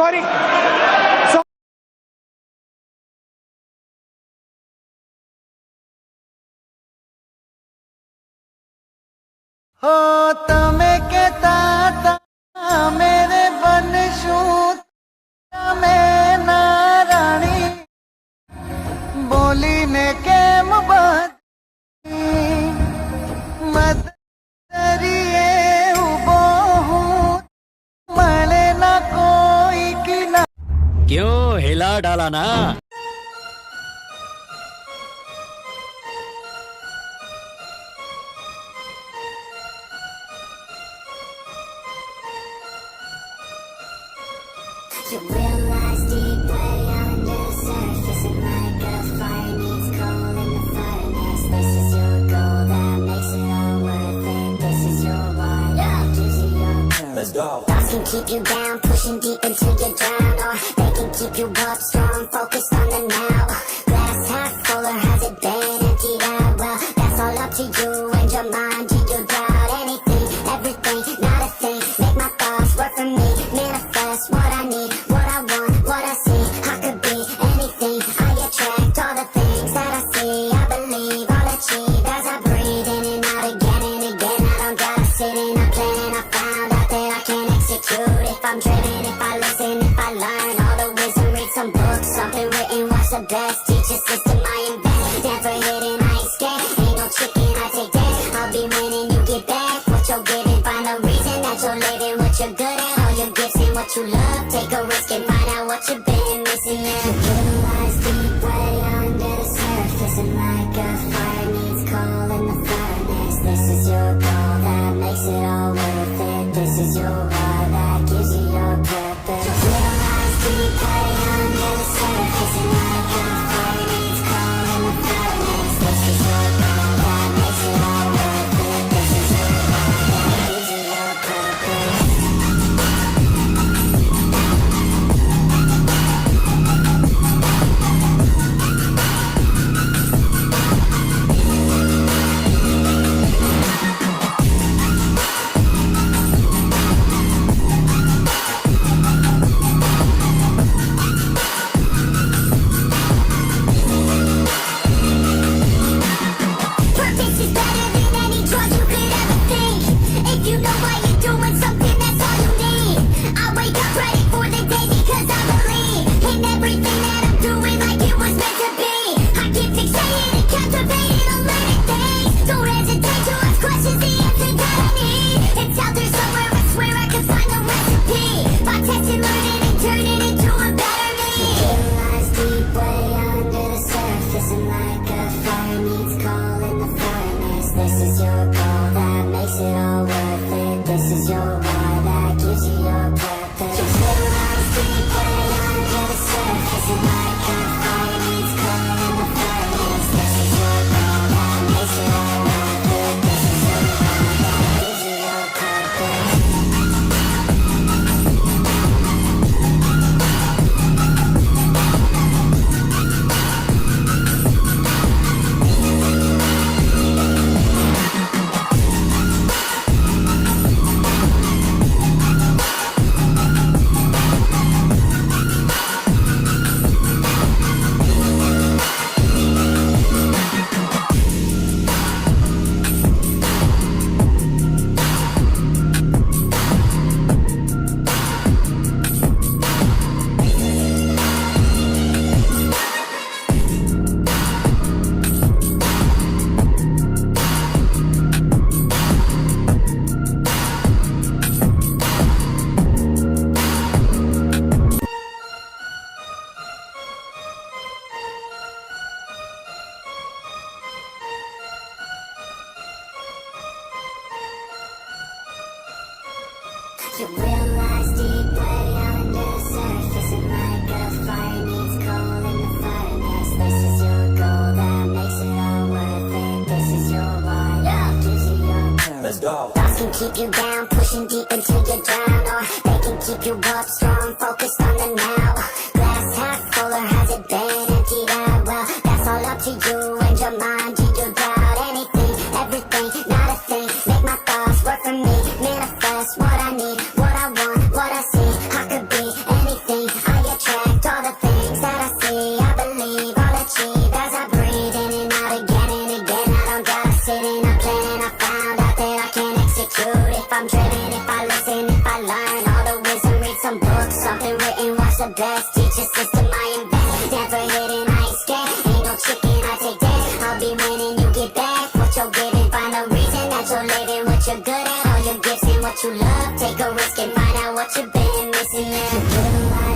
Sorry. हो तमे कहता मेरे बनशू में नाराणी बोली ने केम बदी मत दरिए उबो हूँ मले ना कोई की ना क्यों हिला डाला ना। You realize deep way under the surface, and like a fire needs coal in the furnace. This is your goal that makes it all worth it. This is your why that gives you your purpose. Let's go. Thoughts can keep you down, pushing deep until you drown, or they can keep you up strong, focused on the now. Glass half full, or has it been emptied out? Well, that's all up to you and your mind. Do you doubt anything, everything, not a thing? Make my thoughts work for me, manifest what I need. What I see, I could be anything. I attract all the things that I see. I believe I'll achieve as I breathe in and out again and again. I don't gotta sit in a plan, and I found out that I can execute if I'm driven, if I listen, if I learn all the wisdom. Read some books, something written, watch the best. Teach a system I invest. Never hidden, I ain't scared. Ain't no chicken, I take that. I'll be winning, you get back what you're giving. Find the reason that you're living, what you're good at, all your gifts and what you love. Take a risk and find out what you've been missing. Yeah. The little lies deep way under the surface, and like a fire needs coal in the furnace. This is your goal that makes it all worth it. This is your why that gives you your purpose. The little lies deep way under the surface, and like a fire needs coal in the furnace. This is your goal that makes it all worth it. This is your why that gives you your purpose. Purpose is better than any drug you could ever think. If you know why you're doing something, that's all you need. I wake up ready for the day because I believe in everything that I'm doing like it was meant to be. I get fixated and captivated on learning things. Don't hesitate to ask questions, the answer that I need. It's out there somewhere, I swear I can find the recipe. By testing, learning, and turning into a better me. It lies deep way under the surface, and like a fire needs coal in the furnace. This is your goal that makes it all worth it. This is your why that gives you your purpose. It lies deep way under the surface, and like a fire needs coal in the furnace. This is your goal that makes it all worth it. This is your why that gives you your purpose. You realize deep way under the surface, and like a fire needs coal in the furnace. This is your goal that makes it all worth it. This is your why that gives you your purpose. Let's go. Thoughts can keep you down, pushing deep until you drown, or they can keep you up strong, focused on the now. Glass half full, or has it been emptied out? Well, that's all up to you and your mind. Do you doubt anything, everything, not a thing? Make my thoughts work for me, manifest what I need. What I want, what I see, I could be anything. nothing if I learn all the wisdom, read some books, something written, watch the best, teach a system I invest, never hidden, I ain't scared, ain't no chicken, I take that, I'll be winning, you get back, what you're giving, find a reason that you're living, what you're good at, all your gifts and what you love, take a risk and find out what you've been missing, yeah.